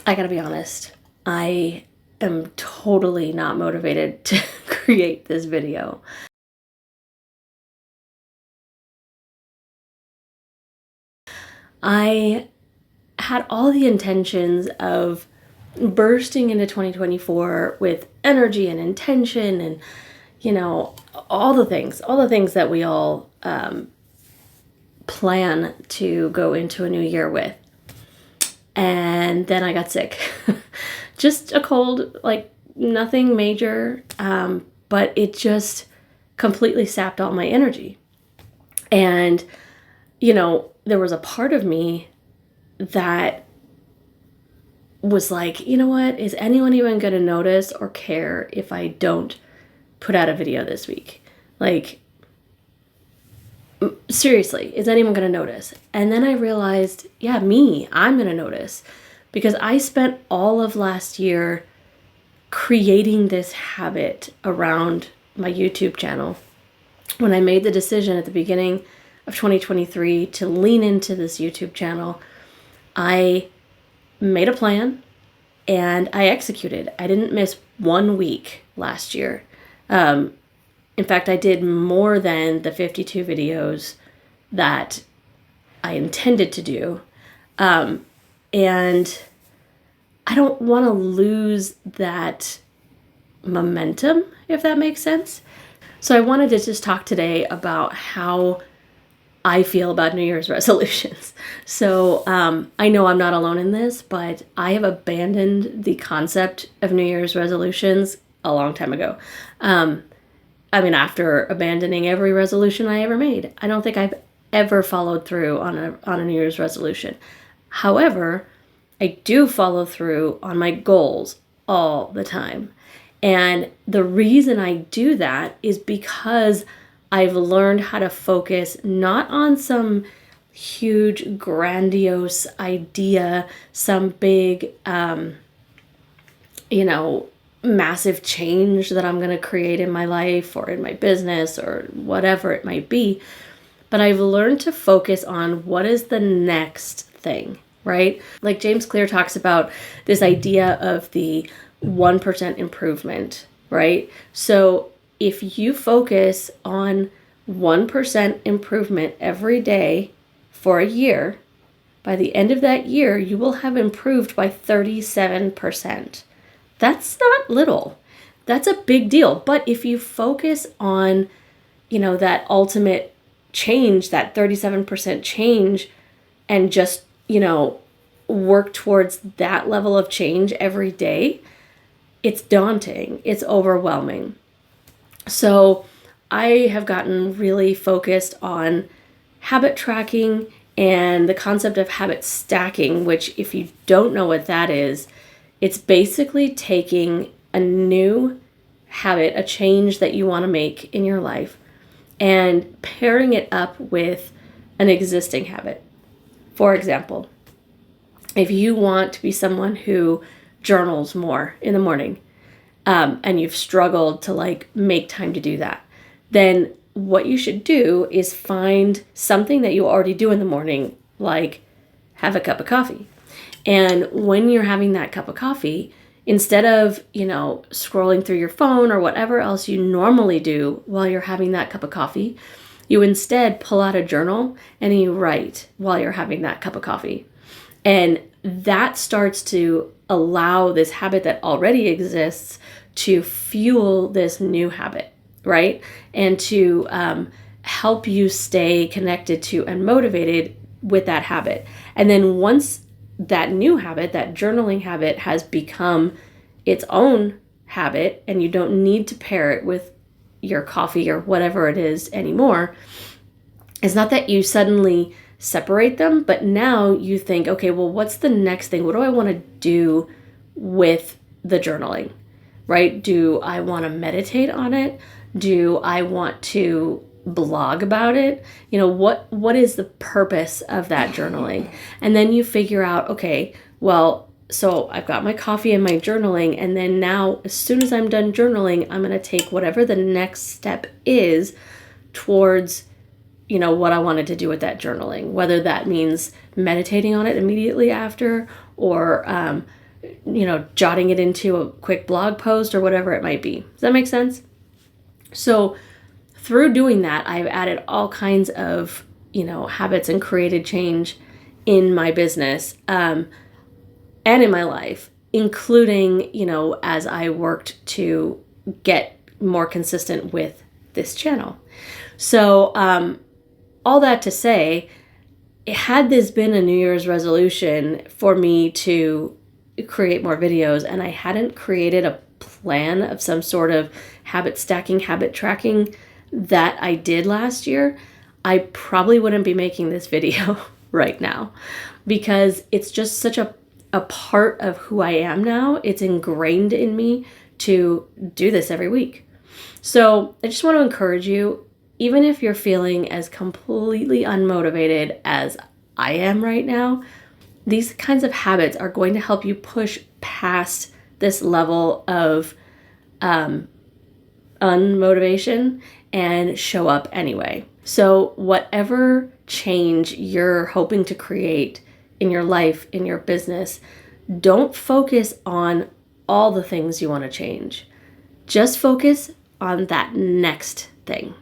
I gotta be honest, I am totally not motivated to create this video. I had all the intentions of bursting into 2024 with energy and intention and, all the things that we all plan to go into a new year with. And then I got sick. Just a cold, like nothing major, but it just completely sapped all my energy. And, there was a part of me that was like, you know what, is anyone even going to notice or care if I don't put out a video this week? Like, seriously, is anyone going to notice? And then I realized, yeah, I'm going to notice, because I spent all of last year creating this habit around my YouTube channel. When I made the decision at the beginning of 2023 to lean into this YouTube channel, I made a plan and I executed. I didn't miss 1 week last year. In fact, I did more than the 52 videos that I intended to do. And I don't want to lose that momentum, if that makes sense. So I wanted to just talk today about how I feel about New Year's resolutions. So I know I'm not alone in this, but I have abandoned the concept of New Year's resolutions a long time ago. After abandoning every resolution I ever made, I don't think I've ever followed through on a New Year's resolution. However, I do follow through on my goals all the time. And the reason I do that is because I've learned how to focus not on some huge, grandiose idea, some big, massive change that I'm going to create in my life or in my business or whatever it might be. But I've learned to focus on what is the next thing, right? Like James Clear talks about this idea of the 1% improvement, right? So if you focus on 1% improvement every day for a year, by the end of that year, you will have improved by 37%. That's not little. That's a big deal. But if you focus on, that ultimate change, that 37% change, and just, work towards that level of change every day, it's daunting. It's overwhelming. So I have gotten really focused on habit tracking and the concept of habit stacking, which, if you don't know what that is, it's basically taking a new habit, a change that you want to make in your life, and pairing it up with an existing habit. For example, if you want to be someone who journals more in the morning, and you've struggled to make time to do that, then what you should do is find something that you already do in the morning, like have a cup of coffee. And when you're having that cup of coffee, instead of, scrolling through your phone or whatever else you normally do while you're having that cup of coffee, you instead pull out a journal and you write while you're having that cup of coffee. And that starts to allow this habit that already exists to fuel this new habit, right? And to help you stay connected to and motivated with that habit. And then once that new habit, that journaling habit, has become its own habit, and you don't need to pair it with your coffee or whatever it is anymore, it's not that you suddenly separate them, but now you think, okay, well, what's the next thing? What do I want to do with the journaling, right? Do I want to meditate on it? Do I want to blog about it? What is the purpose of that journaling? And then you figure out, okay, well, so I've got my coffee and my journaling, and then now as soon as I'm done journaling, I'm going to take whatever the next step is towards, what I wanted to do with that journaling, whether that means meditating on it immediately after, or jotting it into a quick blog post or whatever it might be. Does that make sense? So through doing that, I've added all kinds of, habits and created change in my business and in my life, including, as I worked to get more consistent with this channel. So all that to say, had this been a New Year's resolution for me to create more videos and I hadn't created a plan of some sort of habit stacking, habit tracking that I did last year, I probably wouldn't be making this video right now, because it's just such a part of who I am now. It's ingrained in me to do this every week. So I just want to encourage you, even if you're feeling as completely unmotivated as I am right now, these kinds of habits are going to help you push past this level of unmotivation and show up anyway. So whatever change you're hoping to create in your life, in your business, don't focus on all the things you want to change. Just focus on that next thing.